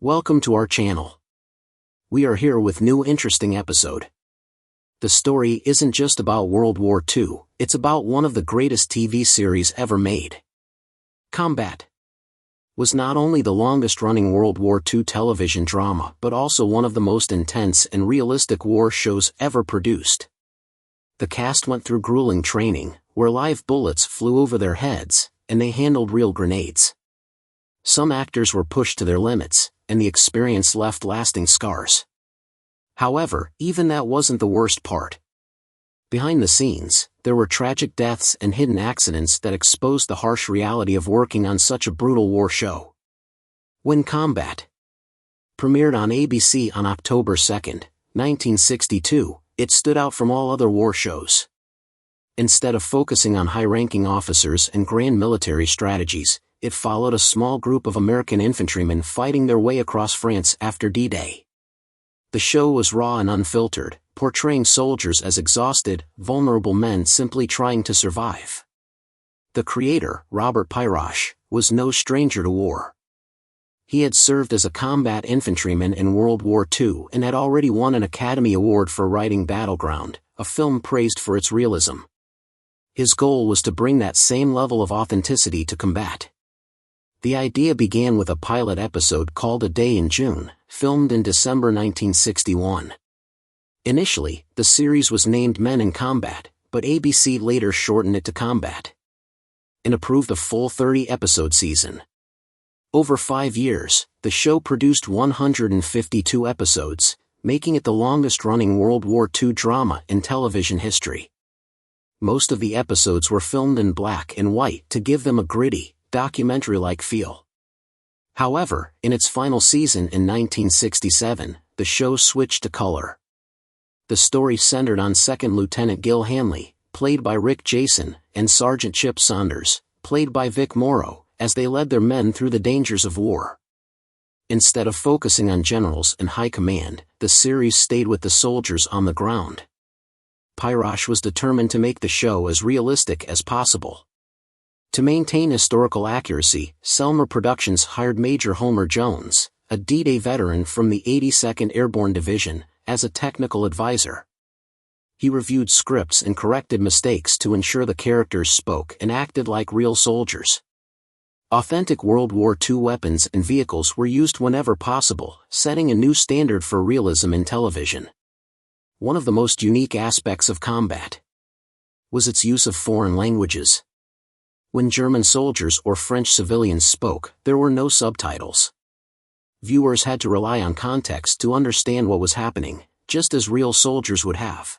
Welcome to our channel. We are here with new interesting episode. The story isn't just about World War II, it's about one of the greatest TV series ever made. Combat was not only the longest-running World War II television drama but also one of the most intense and realistic war shows ever produced. The cast went through grueling training, where live bullets flew over their heads, and they handled real grenades. Some actors were pushed to their limits, and the experience left lasting scars. However, even that wasn't the worst part. Behind the scenes, there were tragic deaths and hidden accidents that exposed the harsh reality of working on such a brutal war show. When Combat premiered on ABC on October 2, 1962, it stood out from all other war shows. Instead of focusing on high-ranking officers and grand military strategies, it followed a small group of American infantrymen fighting their way across France after D-Day. The show was raw and unfiltered, portraying soldiers as exhausted, vulnerable men simply trying to survive. The creator, Robert Pyrosh, was no stranger to war. He had served as a combat infantryman in World War II and had already won an Academy Award for writing Battleground, a film praised for its realism. His goal was to bring that same level of authenticity to combat. The idea began with a pilot episode called A Day in June, filmed in December 1961. Initially, the series was named Men in Combat, but ABC later shortened it to Combat and approved a full 30-episode season. Over 5 years, the show produced 152 episodes, making it the longest-running World War II drama in television history. Most of the episodes were filmed in black and white to give them a gritty, documentary-like feel. However, in its final season in 1967, the show switched to color. The story centered on Second Lieutenant Gil Hanley, played by Rick Jason, and Sergeant Chip Saunders, played by Vic Morrow, as they led their men through the dangers of war. Instead of focusing on generals and high command, the series stayed with the soldiers on the ground. Pyrosh was determined to make the show as realistic as possible. To maintain historical accuracy, Selmer Productions hired Major Homer Jones, a D-Day veteran from the 82nd Airborne Division, as a technical advisor. He reviewed scripts and corrected mistakes to ensure the characters spoke and acted like real soldiers. Authentic World War II weapons and vehicles were used whenever possible, setting a new standard for realism in television. One of the most unique aspects of Combat was its use of foreign languages. When German soldiers or French civilians spoke, there were no subtitles. Viewers had to rely on context to understand what was happening, just as real soldiers would have.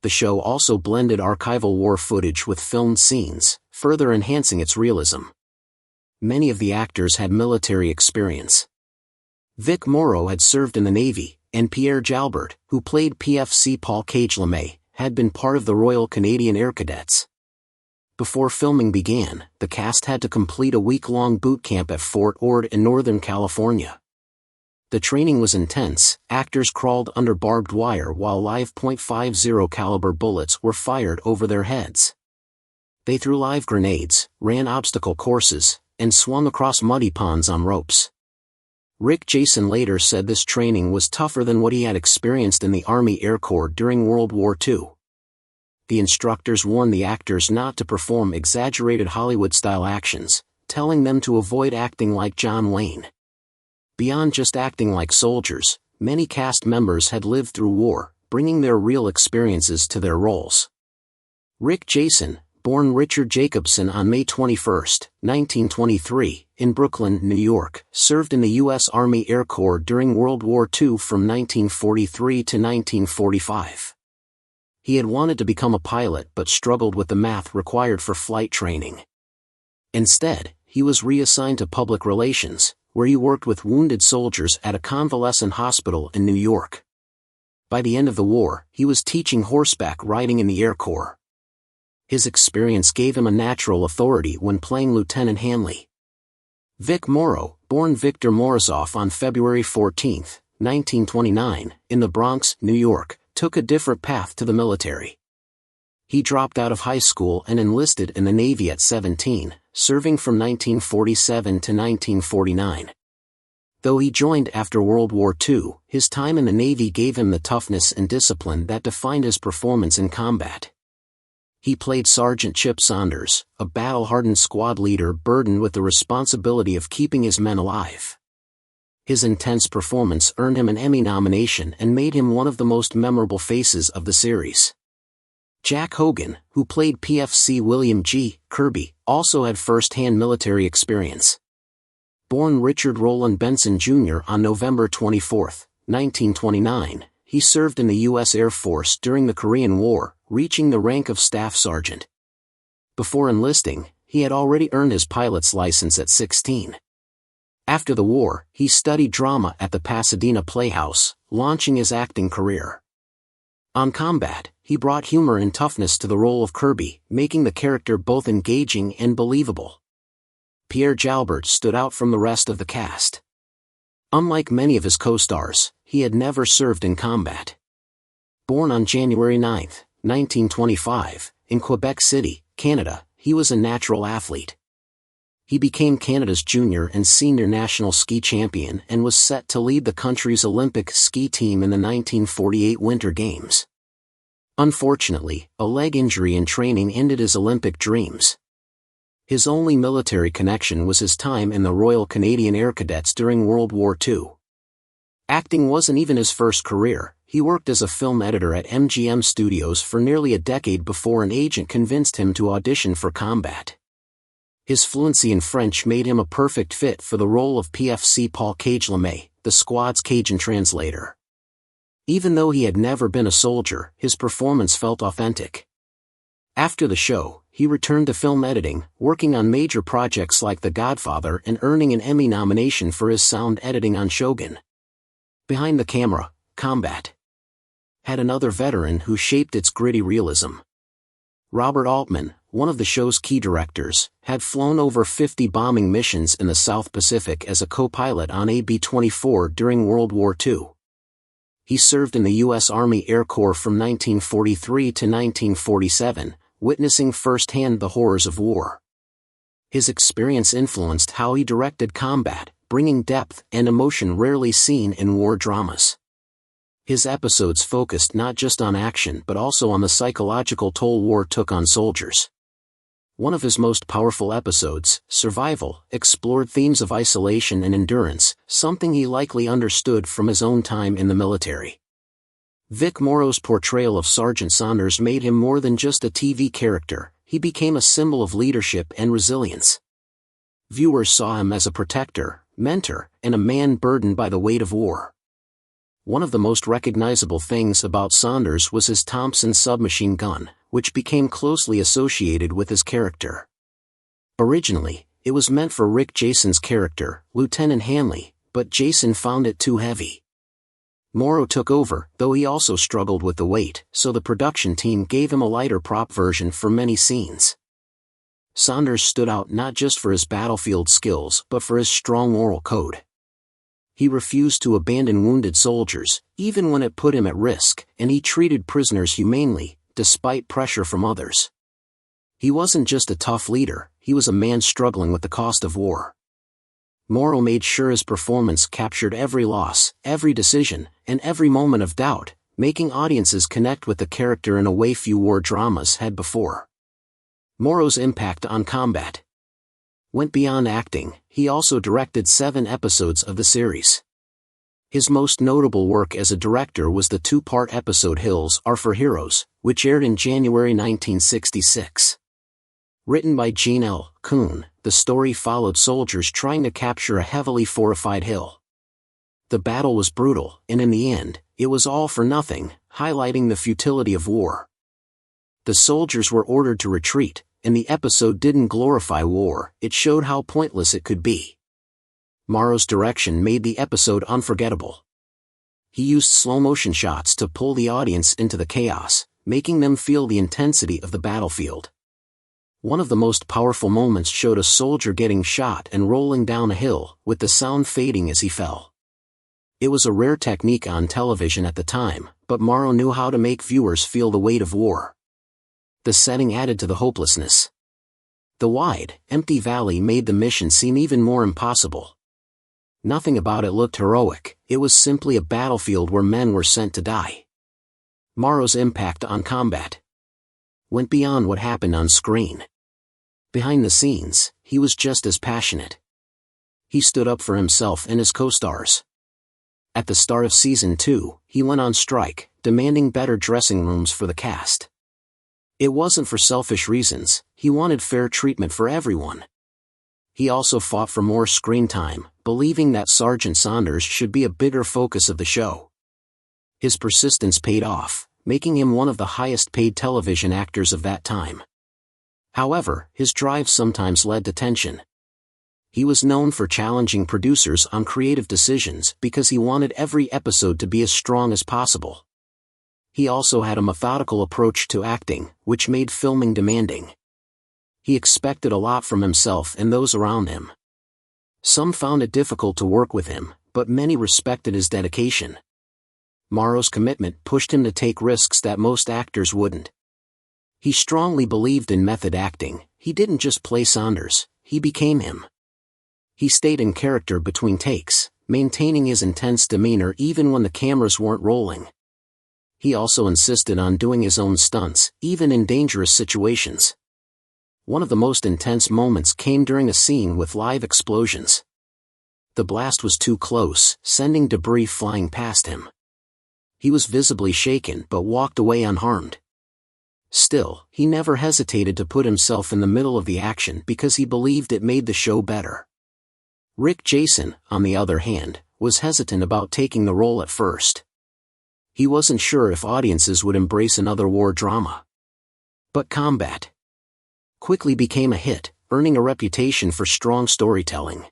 The show also blended archival war footage with filmed scenes, further enhancing its realism. Many of the actors had military experience. Vic Morrow had served in the Navy, and Pierre Jalbert, who played PFC Paul Cage LeMay, had been part of the Royal Canadian Air Cadets. Before filming began, the cast had to complete a week-long boot camp at Fort Ord in Northern California. The training was intense. Actors crawled under barbed wire while live .50 caliber bullets were fired over their heads. They threw live grenades, ran obstacle courses, and swung across muddy ponds on ropes. Rick Jason later said this training was tougher than what he had experienced in the Army Air Corps during World War II. The instructors warned the actors not to perform exaggerated Hollywood-style actions, telling them to avoid acting like John Wayne. Beyond just acting like soldiers, many cast members had lived through war, bringing their real experiences to their roles. Rick Jason, born Richard Jacobson on May 21, 1923, in Brooklyn, New York, served in the U.S. Army Air Corps during World War II from 1943 to 1945. He had wanted to become a pilot but struggled with the math required for flight training. Instead, he was reassigned to public relations, where he worked with wounded soldiers at a convalescent hospital in New York. By the end of the war, he was teaching horseback riding in the Air Corps. His experience gave him a natural authority when playing Lieutenant Hanley. Vic Morrow, born Victor Morozov on February 14, 1929, in the Bronx, New York, took a different path to the military. He dropped out of high school and enlisted in the Navy at 17, serving from 1947 to 1949. Though he joined after World War II, his time in the Navy gave him the toughness and discipline that defined his performance in combat. He played Sergeant Chip Saunders, a battle-hardened squad leader burdened with the responsibility of keeping his men alive. His intense performance earned him an Emmy nomination and made him one of the most memorable faces of the series. Jack Hogan, who played PFC William G. Kirby, also had first-hand military experience. Born Richard Roland Benson Jr. on November 24, 1929, he served in the U.S. Air Force during the Korean War, reaching the rank of Staff Sergeant. Before enlisting, he had already earned his pilot's license at 16. After the war, he studied drama at the Pasadena Playhouse, launching his acting career. On Combat, he brought humor and toughness to the role of Kirby, making the character both engaging and believable. Pierre Jalbert stood out from the rest of the cast. Unlike many of his co-stars, he had never served in combat. Born on January 9, 1925, in Quebec City, Canada, he was a natural athlete. He became Canada's junior and senior national ski champion and was set to lead the country's Olympic ski team in the 1948 Winter Games. Unfortunately, a leg injury in training ended his Olympic dreams. His only military connection was his time in the Royal Canadian Air Cadets during World War II. Acting wasn't even his first career. He worked as a film editor at MGM Studios for nearly a decade before an agent convinced him to audition for Combat. His fluency in French made him a perfect fit for the role of PFC Paul Cage-Lemay, the squad's Cajun translator. Even though he had never been a soldier, his performance felt authentic. After the show, he returned to film editing, working on major projects like The Godfather and earning an Emmy nomination for his sound editing on Shogun. Behind the camera, Combat had another veteran who shaped its gritty realism. Robert Altman, one of the show's key directors, had flown over 50 bombing missions in the South Pacific as a co-pilot on a B-24 during World War II. He served in the U.S. Army Air Corps from 1943 to 1947, witnessing firsthand the horrors of war. His experience influenced how he directed Combat, bringing depth and emotion rarely seen in war dramas. His episodes focused not just on action but also on the psychological toll war took on soldiers. One of his most powerful episodes, Survival, explored themes of isolation and endurance, something he likely understood from his own time in the military. Vic Morrow's portrayal of Sergeant Saunders made him more than just a TV character. He became a symbol of leadership and resilience. Viewers saw him as a protector, mentor, and a man burdened by the weight of war. One of the most recognizable things about Saunders was his Thompson submachine gun, which became closely associated with his character. Originally, it was meant for Rick Jason's character, Lieutenant Hanley, but Jason found it too heavy. Morrow took over, though he also struggled with the weight, so the production team gave him a lighter prop version for many scenes. Saunders stood out not just for his battlefield skills but for his strong moral code. He refused to abandon wounded soldiers, even when it put him at risk, and he treated prisoners humanely, despite pressure from others. He wasn't just a tough leader, he was a man struggling with the cost of war. Morrow made sure his performance captured every loss, every decision, and every moment of doubt, making audiences connect with the character in a way few war dramas had before. Morrow's impact on Combat went beyond acting. He also directed 7 episodes of the series. His most notable work as a director was the 2-part episode Hills Are for Heroes, which aired in January 1966. Written by Gene L. Kuhn, the story followed soldiers trying to capture a heavily fortified hill. The battle was brutal, and in the end, it was all for nothing, highlighting the futility of war. The soldiers were ordered to retreat, and the episode didn't glorify war, it showed how pointless it could be. Morrow's direction made the episode unforgettable. He used slow-motion shots to pull the audience into the chaos, making them feel the intensity of the battlefield. One of the most powerful moments showed a soldier getting shot and rolling down a hill, with the sound fading as he fell. It was a rare technique on television at the time, but Morrow knew how to make viewers feel the weight of war. The setting added to the hopelessness. The wide, empty valley made the mission seem even more impossible. Nothing about it looked heroic, it was simply a battlefield where men were sent to die. Morrow's impact on combat went beyond what happened on screen. Behind the scenes, he was just as passionate. He stood up for himself and his co-stars. At the start of season 2, he went on strike, demanding better dressing rooms for the cast. It wasn't for selfish reasons, he wanted fair treatment for everyone. He also fought for more screen time, believing that Sergeant Saunders should be a bigger focus of the show. His persistence paid off, making him one of the highest-paid television actors of that time. However, his drive sometimes led to tension. He was known for challenging producers on creative decisions because he wanted every episode to be as strong as possible. He also had a methodical approach to acting, which made filming demanding. He expected a lot from himself and those around him. Some found it difficult to work with him, but many respected his dedication. Morrow's commitment pushed him to take risks that most actors wouldn't. He strongly believed in method acting. He didn't just play Saunders, he became him. He stayed in character between takes, maintaining his intense demeanor even when the cameras weren't rolling. He also insisted on doing his own stunts, even in dangerous situations. One of the most intense moments came during a scene with live explosions. The blast was too close, sending debris flying past him. He was visibly shaken but walked away unharmed. Still, he never hesitated to put himself in the middle of the action because he believed it made the show better. Rick Jason, on the other hand, was hesitant about taking the role at first. He wasn't sure if audiences would embrace another war drama. But Combat quickly became a hit, earning a reputation for strong storytelling.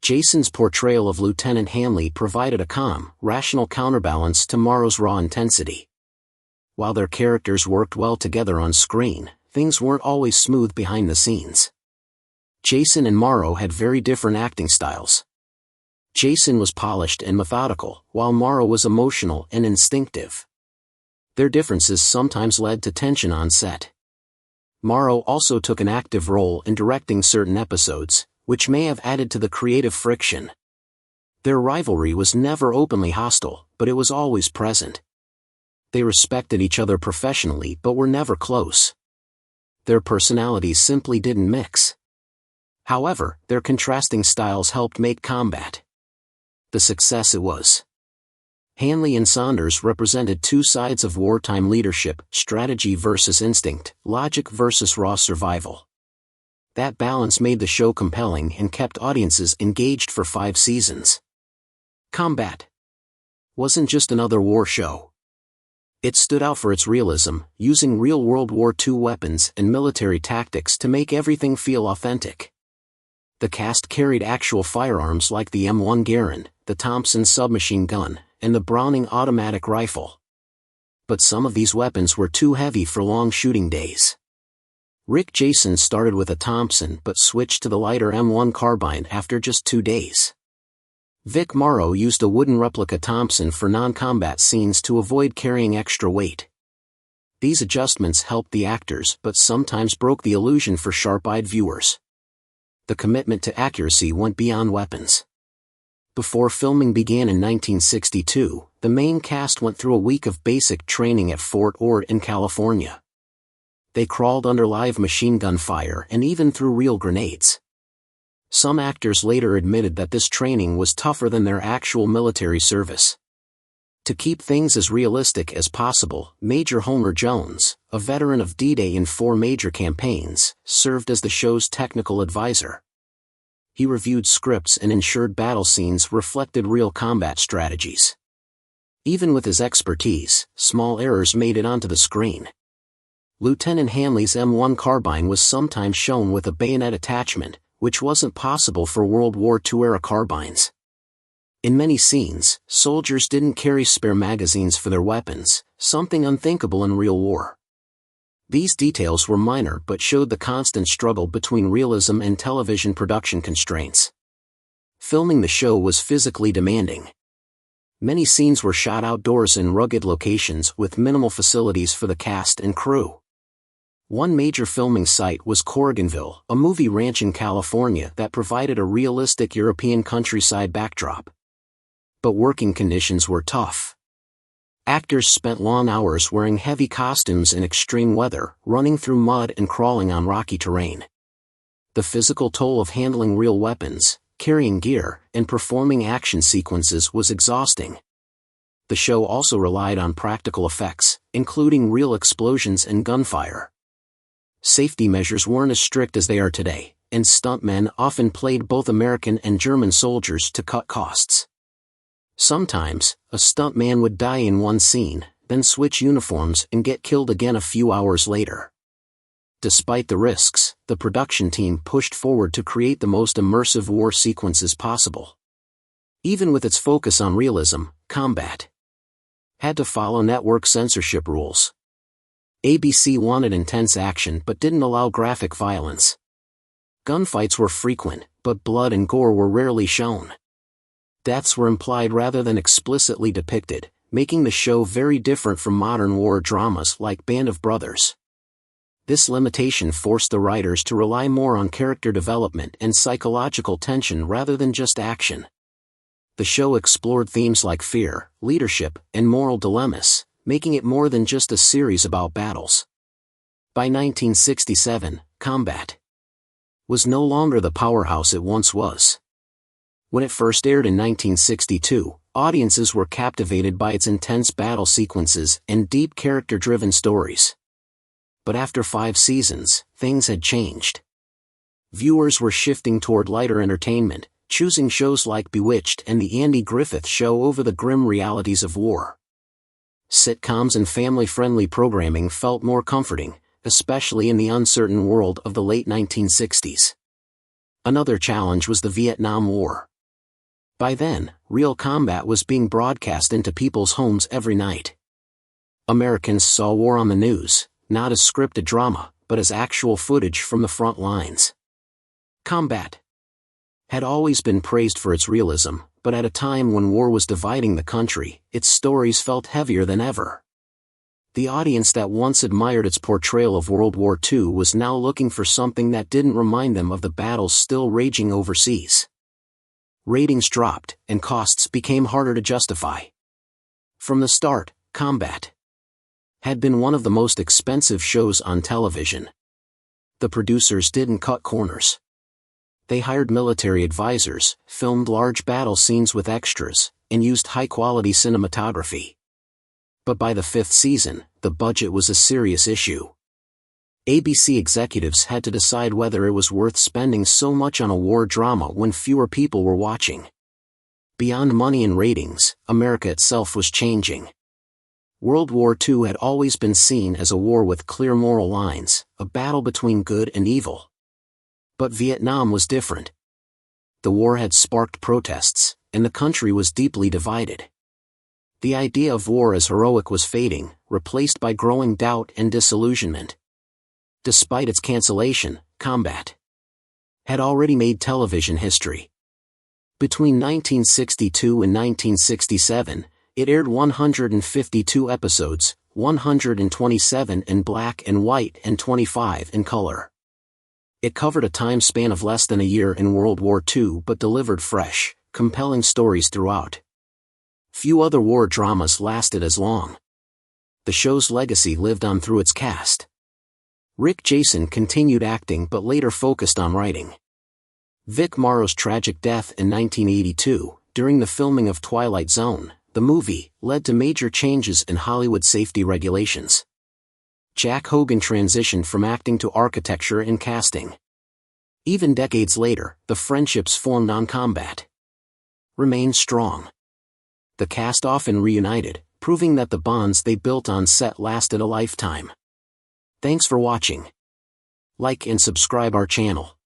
Jason's portrayal of Lieutenant Hanley provided a calm, rational counterbalance to Morrow's raw intensity. While their characters worked well together on screen, things weren't always smooth behind the scenes. Jason and Morrow had very different acting styles. Jason was polished and methodical, while Morrow was emotional and instinctive. Their differences sometimes led to tension on set. Morrow also took an active role in directing certain episodes, which may have added to the creative friction. Their rivalry was never openly hostile, but it was always present. They respected each other professionally but were never close. Their personalities simply didn't mix. However, their contrasting styles helped make Combat the success it was. Hanley and Saunders represented two sides of wartime leadership: strategy versus instinct, logic versus raw survival. That balance made the show compelling and kept audiences engaged for 5 seasons. Combat wasn't just another war show. It stood out for its realism, using real World War II weapons and military tactics to make everything feel authentic. The cast carried actual firearms like the M1 Garand, the Thompson submachine gun, and the Browning automatic rifle. But some of these weapons were too heavy for long shooting days. Rick Jason started with a Thompson but switched to the lighter M1 carbine after just 2 days. Vic Morrow used a wooden replica Thompson for non-combat scenes to avoid carrying extra weight. These adjustments helped the actors but sometimes broke the illusion for sharp-eyed viewers. The commitment to accuracy went beyond weapons. Before filming began in 1962, the main cast went through a week of basic training at Fort Ord in California. They crawled under live machine gun fire and even threw real grenades. Some actors later admitted that this training was tougher than their actual military service. To keep things as realistic as possible, Major Homer Jones, a veteran of D-Day in 4 major campaigns, served as the show's technical advisor. He reviewed scripts and ensured battle scenes reflected real combat strategies. Even with his expertise, small errors made it onto the screen. Lieutenant Hanley's M1 carbine was sometimes shown with a bayonet attachment, which wasn't possible for World War II-era carbines. In many scenes, soldiers didn't carry spare magazines for their weapons, something unthinkable in real war. These details were minor but showed the constant struggle between realism and television production constraints. Filming the show was physically demanding. Many scenes were shot outdoors in rugged locations with minimal facilities for the cast and crew. One major filming site was Corriganville, a movie ranch in California that provided a realistic European countryside backdrop. But working conditions were tough. Actors spent long hours wearing heavy costumes in extreme weather, running through mud and crawling on rocky terrain. The physical toll of handling real weapons, carrying gear, and performing action sequences was exhausting. The show also relied on practical effects, including real explosions and gunfire. Safety measures weren't as strict as they are today, and stuntmen often played both American and German soldiers to cut costs. Sometimes, a stuntman would die in one scene, then switch uniforms and get killed again a few hours later. Despite the risks, the production team pushed forward to create the most immersive war sequences possible. Even with its focus on realism, combat had to follow network censorship rules. ABC wanted intense action but didn't allow graphic violence. Gunfights were frequent, but blood and gore were rarely shown. Deaths were implied rather than explicitly depicted, making the show very different from modern war dramas like Band of Brothers. This limitation forced the writers to rely more on character development and psychological tension rather than just action. The show explored themes like fear, leadership, and moral dilemmas, making it more than just a series about battles. By 1967, combat was no longer the powerhouse it once was. When it first aired in 1962, audiences were captivated by its intense battle sequences and deep character-driven stories. But after 5 seasons, things had changed. Viewers were shifting toward lighter entertainment, choosing shows like Bewitched and The Andy Griffith Show over the grim realities of war. Sitcoms and family-friendly programming felt more comforting, especially in the uncertain world of the late 1960s. Another challenge was the Vietnam War. By then, real combat was being broadcast into people's homes every night. Americans saw war on the news, not as scripted drama, but as actual footage from the front lines. Combat had always been praised for its realism, but at a time when war was dividing the country, its stories felt heavier than ever. The audience that once admired its portrayal of World War II was now looking for something that didn't remind them of the battles still raging overseas. Ratings dropped, and costs became harder to justify. From the start, combat had been one of the most expensive shows on television. The producers didn't cut corners. They hired military advisors, filmed large battle scenes with extras, and used high-quality cinematography. But by the 5th season, the budget was a serious issue. ABC executives had to decide whether it was worth spending so much on a war drama when fewer people were watching. Beyond money and ratings, America itself was changing. World War II had always been seen as a war with clear moral lines, a battle between good and evil. But Vietnam was different. The war had sparked protests, and the country was deeply divided. The idea of war as heroic was fading, replaced by growing doubt and disillusionment. Despite its cancellation, combat had already made television history. Between 1962 and 1967, it aired 152 episodes, 127 in black and white and 25 in color. It covered a time span of less than a year in World War II but delivered fresh, compelling stories throughout. Few other war dramas lasted as long. The show's legacy lived on through its cast. Rick Jason continued acting but later focused on writing. Vic Morrow's tragic death in 1982, during the filming of Twilight Zone, the movie, led to major changes in Hollywood safety regulations. Jack Hogan transitioned from acting to architecture and casting. Even decades later, the friendships formed on combat remained strong. The cast often reunited, proving that the bonds they built on set lasted a lifetime. Thanks for watching. Like and subscribe our channel.